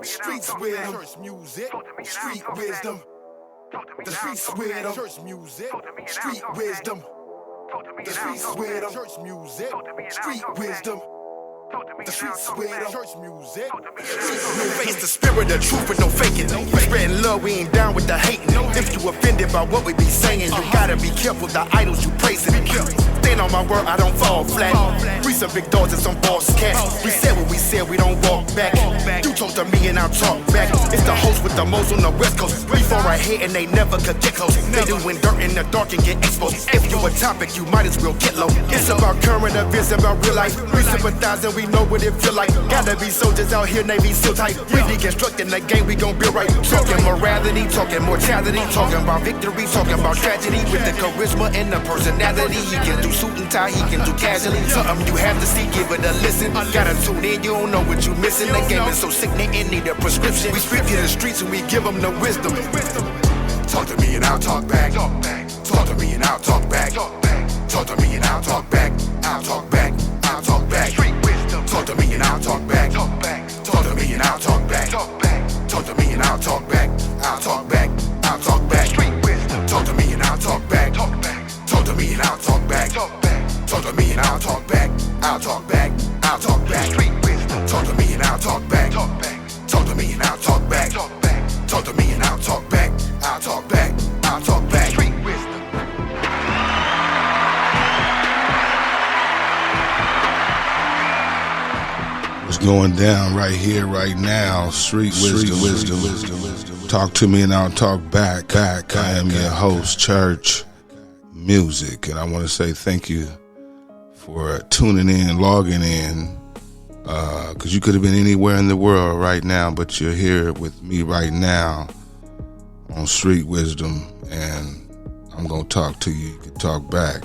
Streets wisdom, music, street wisdom. The streets wisdom, church music, street wisdom. The streets wisdom, church music, street wisdom. The streets wisdom, church music. Face the spirit of truth with no faking. Spreading love, we ain't down with the hating. If you offended by what we be saying, you gotta be careful the idols you praising. Stand on my word, I don't fall flat. We some big dogs and some boss cats. We said what we said, we don't walk back. You talk to me and I'll talk back. It's the host with the most on the west coast. We fall right here and they never could get close. They doing dirt in the dark and get exposed. If you a topic, you might as well get low. It's about current events, about real life. We sympathize and we know what it feel like. Gotta be soldiers out here, Navy SEAL type. We deconstructing the game, we gon' be right. Talking morality, talking mortality, talking about victory, talking about tragedy. With the charisma and the personality, he can do suit and tie, he can do casually. Something you have to see, give it a listen. Gotta tune in, you don't know what you missing. The game is so sickening, it need a prescription. We speak to the streets and we give them the wisdom. Talk to me and I'll talk back. Talk to me and I'll talk back. Talk to me and I'll talk back. I'll talk back. I'll talk back. Street wisdom. Talk to me and I'll talk back. Talk to me and I'll talk back. Talk to me and I'll talk back. I'll talk back. I'll talk back. Street wisdom. Talk to me and I'll talk back. Talk to me and I'll talk back. Talk to me and I'll talk back. I'll talk back. I'll talk back. Street wisdom. Talk to me and I'll talk back. Talk to me and I'll talk back. Talk to me and I'll talk back. I'll talk back. I'll talk back. Street wisdom. What's going down right here, right now? Street wisdom. Talk to me and I'll talk back. I am your host, Church Music, and I want to say thank you for tuning in, logging in, because you could have been anywhere in the world right now, but you're here with me right now on Street Wisdom, and I'm going to talk to you. You can talk back.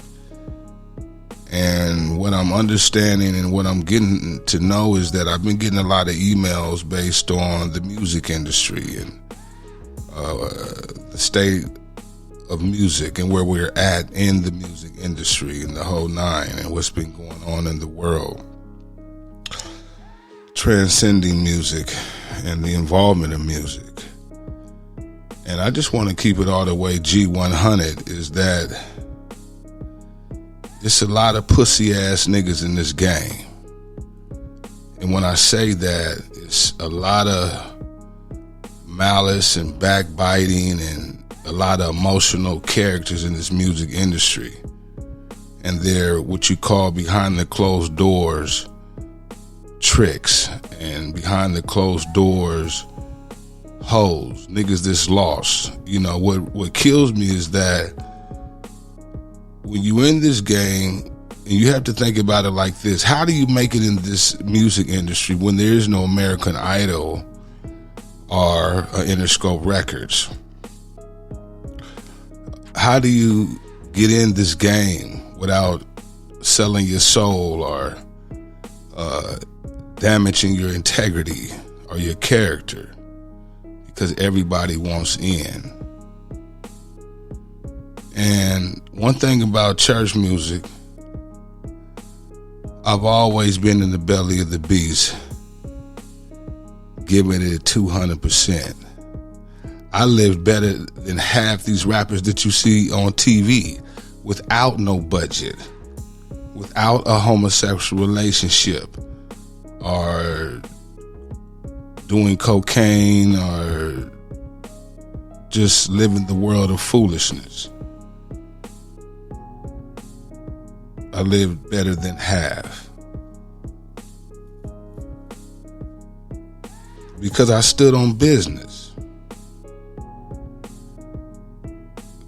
And what I'm understanding and what I'm getting to know is that I've been getting a lot of emails based on the music industry and the state of music and where we're at in the music industry and the whole nine and what's been going on in the world. Transcending music and the involvement of music. And I just want to keep it all the way G100 is that it's a lot of pussy ass niggas in this game. And when I say that, it's a lot of malice and backbiting and a lot of emotional characters in this music industry. And they're what you call behind the closed doors tricks and behind the closed doors hoes, niggas that's lost. You know, what kills me is that when you in this game, and you have to think about it like this, how do you make it in this music industry when there is no American Idol or Interscope Records? How do you get in this game without selling your soul or damaging your integrity or your character? Because everybody wants in. And one thing about church music, I've always been in the belly of the beast, giving it 200%. I lived better than half these rappers that you see on TV without no budget, without a homosexual relationship, or doing cocaine, or just living the world of foolishness. I lived better than half. Because I stood on business.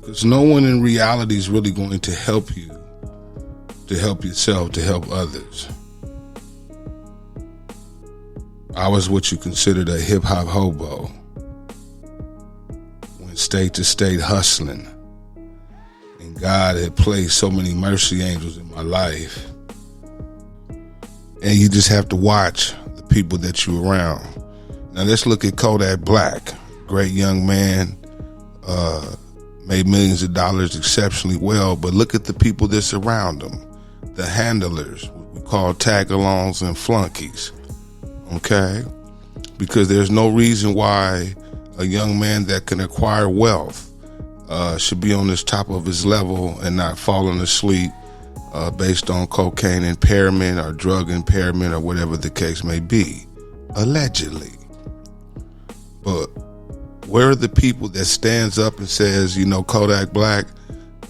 Because no one in reality is really going to help you, to help yourself, to help others. I was what you considered a hip-hop hobo. Went state to state hustling. And God had placed so many mercy angels in my life. And you just have to watch the people that you're around. Now let's look at Kodak Black. Great young man, made millions of dollars exceptionally well, but look at the people that surround him. The handlers, what we call tag-alongs and flunkies. Okay? because there's no reason why a young man that can acquire wealth should be on this top of his level and not falling asleep based on cocaine impairment or drug impairment or whatever the case may be, allegedly. But where are the people that stands up and says, you know, Kodak Black,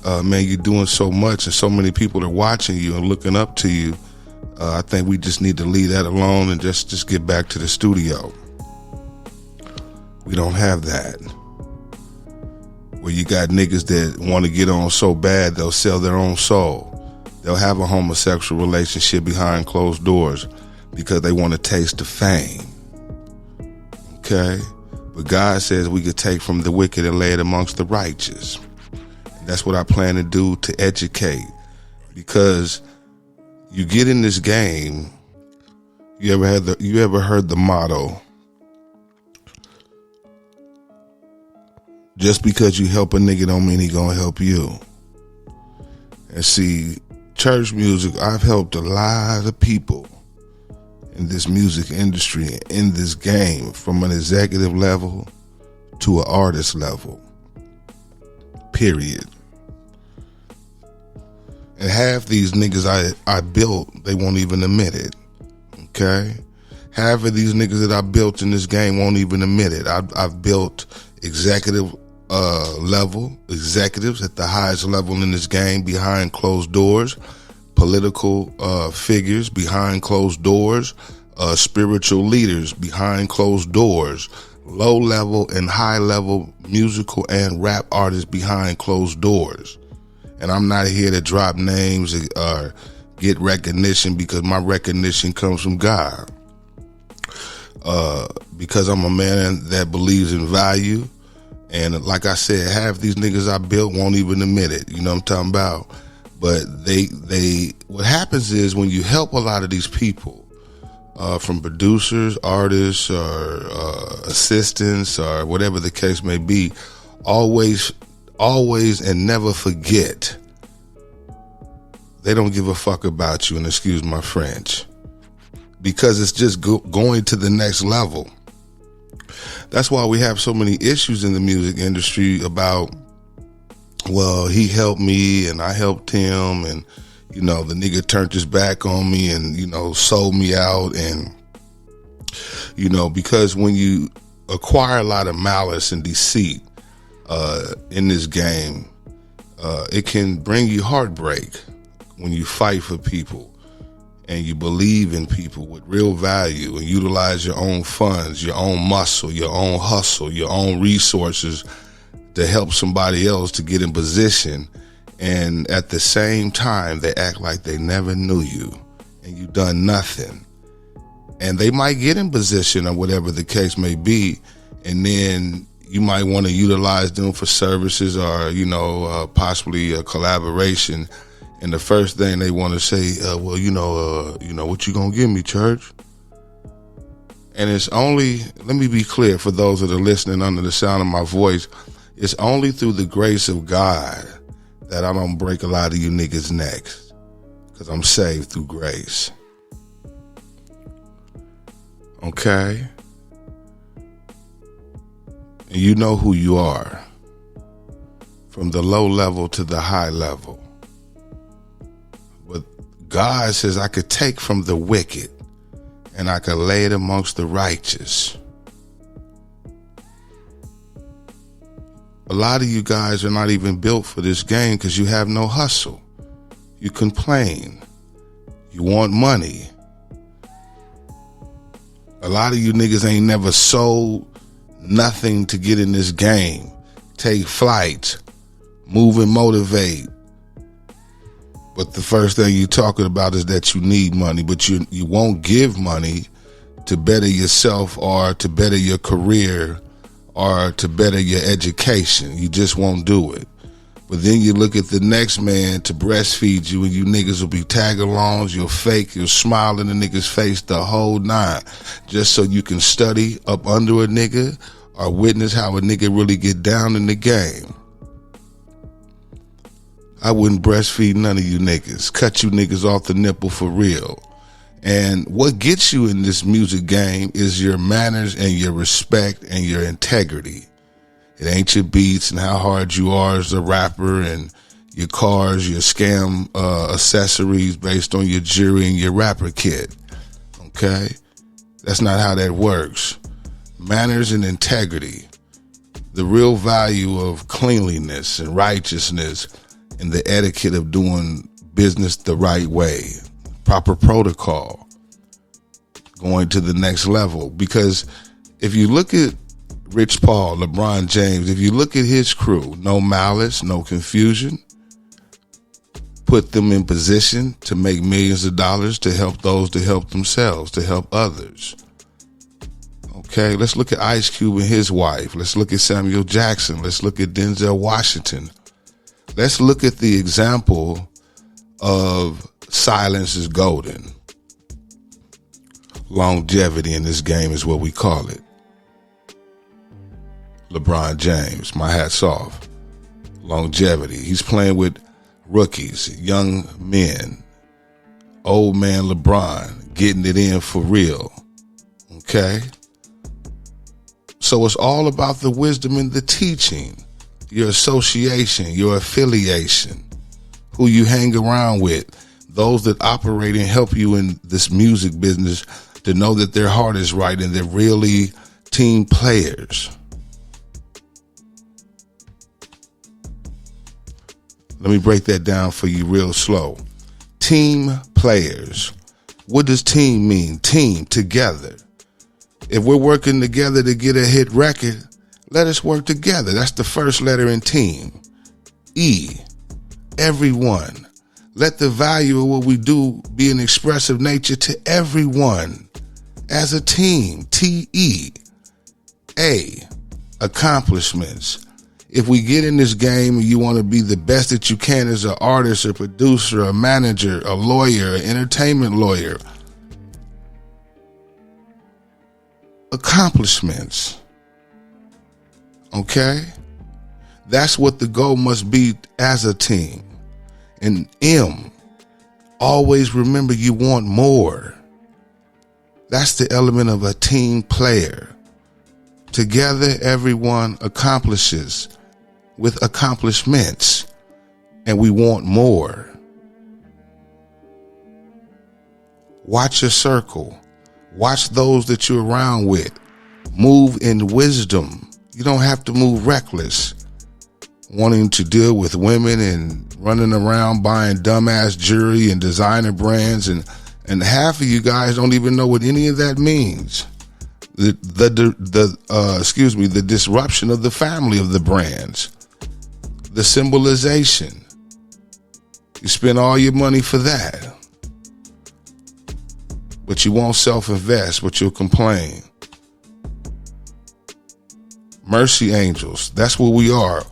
man, you're doing so much and so many people are watching you and looking up to you. I think we just need to leave that alone and just get back to the studio. We don't have that. Where you got niggas that want to get on so bad, they'll sell their own soul. They'll have a homosexual relationship behind closed doors because they want to taste the fame. Okay? But God says we could take from the wicked and lay it amongst the righteous. And that's what I plan to do, to educate. Because you get in this game, you ever heard the motto, just because you help a nigga don't mean he gonna help you. And see, church music, I've helped a lot of people in this music industry, in this game, from an executive level to an artist level, period. And half these niggas I built, they won't even admit it, okay? Half of these niggas that I built in this game won't even admit it. I've built executive level, executives at the highest level in this game behind closed doors, political figures behind closed doors, spiritual leaders behind closed doors, low level and high level musical and rap artists behind closed doors. And I'm not here to drop names or get recognition, because my recognition comes from God. Because I'm a man that believes in value. And like I said, half these niggas I built won't even admit it. You know what I'm talking about? But what happens is, when you help a lot of these people, from producers, artists, or assistants, or whatever the case may be, always and never forget, they don't give a fuck about you, and excuse my French, because it's just going to the next level. That's why we have so many issues in the music industry about, well, he helped me and I helped him, and, you know, the nigga turned his back on me and, you know, sold me out. And, you know, because when you acquire a lot of malice and deceit in this game, it can bring you heartbreak when you fight for people and you believe in people with real value and utilize your own funds, your own muscle, your own hustle, your own resources to help somebody else to get in position. And at the same time, they act like they never knew you and you done nothing. And they might get in position or whatever the case may be, and then you might want to utilize them for services or, you know, possibly a collaboration. And the first thing they want to say, well, you know, what you gonna give me, church? And it's only, let me be clear for those that are listening under the sound of my voice, it's only through the grace of God that I don't break a lot of you niggas' necks, because I'm saved through grace. Okay? And you know who you are, from the low level to the high level. But God says I could take from the wicked and I could lay it amongst the righteous. A lot of you guys are not even built for this game because you have no hustle. You complain. You want money. A lot of you niggas ain't never sold nothing to get in this game. Take flight, move and motivate. But the first thing you're talking about is that you need money, but you won't give money to better yourself or to better your career or to better your education. You just won't do it. But then you look at the next man to breastfeed you and you niggas will be tag-alongs, you'll fake, you'll smile in the nigga's face the whole nine, just so you can study up under a nigga or witness how a nigga really get down in the game. I wouldn't breastfeed none of you niggas. Cut you niggas off the nipple for real. And what gets you in this music game is your manners and your respect and your integrity. It ain't your beats and how hard you are as a rapper and your cars, your scam accessories based on your jewelry and your rapper kit. Okay? That's not how that works. Manners and integrity. The real value of cleanliness and righteousness and the etiquette of doing business the right way. Proper protocol. Going to the next level. Because if you look at Rich Paul, LeBron James, if you look at his crew, no malice, no confusion, put them in position to make millions of dollars to help those to help themselves, to help others. Okay, let's look at Ice Cube and his wife. Let's look at Samuel Jackson. Let's look at Denzel Washington. Let's look at the example of silence is golden. Longevity in this game is what we call it. LeBron James, my hat's off. Longevity. He's playing with rookies, young men. Old man LeBron getting it in for real. Okay? So it's all about the wisdom and the teaching, your association, your affiliation, who you hang around with, those that operate and help you in this music business to know that their heart is right and they're really team players. Let me break that down for you real slow. Team players. What does team mean? Team, together. If we're working together to get a hit record, let us work together. That's the first letter in team. E, everyone. Let the value of what we do be an expressive nature to everyone as a team. T-E. A, accomplishments. If we get in this game and you want to be the best that you can as an artist, a producer, a manager, a lawyer, an entertainment lawyer, accomplishments. Okay? That's what the goal must be as a team. And M, always remember you want more. That's the element of a team player. Together, everyone accomplishes with accomplishments, and we want more. Watch your circle. Watch those that you're around with. Move in wisdom. You don't have to move reckless, wanting to deal with women and running around buying dumbass jewelry and designer brands, and half of you guys don't even know what any of that means. The disruption of the family of the brands, the symbolization. You spend all your money for that, but you won't self-invest, but you'll complain. Mercy angels, that's what we are.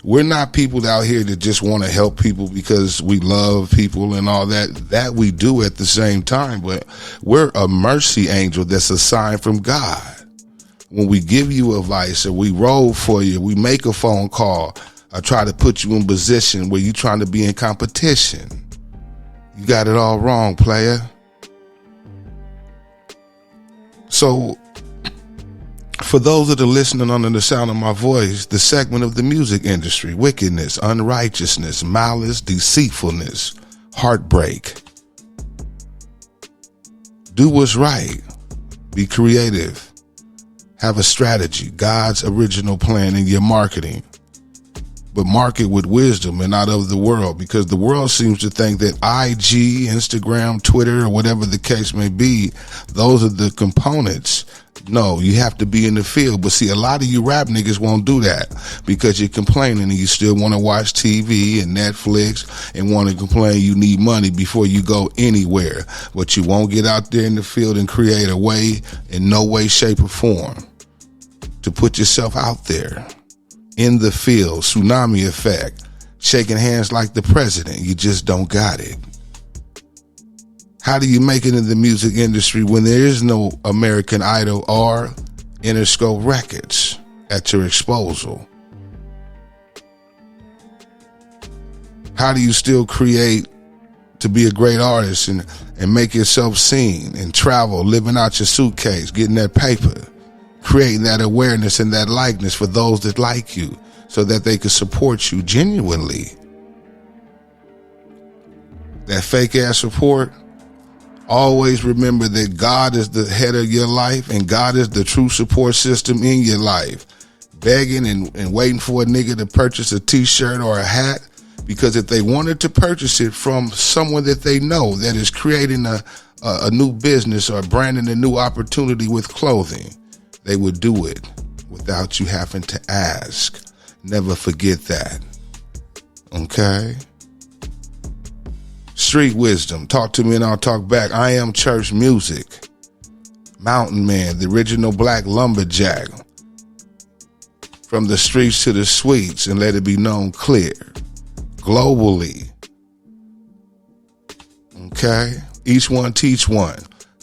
We're not people out here that just want to help people because we love people and all that. That we do at the same time, but we're a mercy angel that's a sign from God. When we give you advice or we roll for you, we make a phone call, I try to put you in position where you're trying to be in competition. You got it all wrong, player. So, for those that are listening under the sound of my voice, the segment of the music industry, wickedness, unrighteousness, malice, deceitfulness, heartbreak. Do what's right. Be creative. Have a strategy, God's original plan in your marketing. But market with wisdom and not of the world, because the world seems to think that IG, Instagram, Twitter, or whatever the case may be, those are the components. No, you have to be in the field. But see, a lot of you rap niggas won't do that because you're complaining and you still want to watch TV and Netflix and want to complain you need money before you go anywhere. But you won't get out there in the field and create a way, in no way, shape, or form, to put yourself out there in the field. Tsunami effect, shaking hands like the president. You just don't got it. How do you make it in the music industry when there is no American Idol or Interscope Records at your disposal? How do you still create to be a great artist and and make yourself seen and travel, living out your suitcase, getting that paper, creating that awareness and that likeness for those that like you so that they can support you genuinely. That fake ass support, always remember that God is the head of your life and God is the true support system in your life. Begging and waiting for a nigga to purchase a t-shirt or a hat, because if they wanted to purchase it from someone that they know that is creating a new business or branding a new opportunity with clothing, they would do it without you having to ask. Never forget that. Okay? Street wisdom. Talk to me and I'll talk back. I am church music. Mountain Man, the original black lumberjack. From the streets to the suites, and let it be known clear. Globally. Okay? Each one teach one.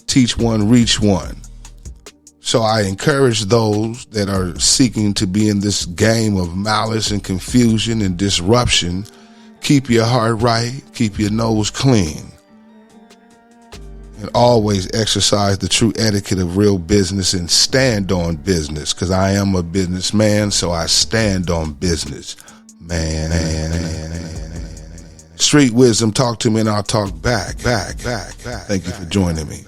Teach one, reach one. So I encourage those that are seeking to be in this game of malice and confusion and disruption, keep your heart right, keep your nose clean, and always exercise the true etiquette of real business and stand on business, because I am a businessman, so I stand on business. Man. Street wisdom, talk to me and I'll talk back. Thank you for joining me.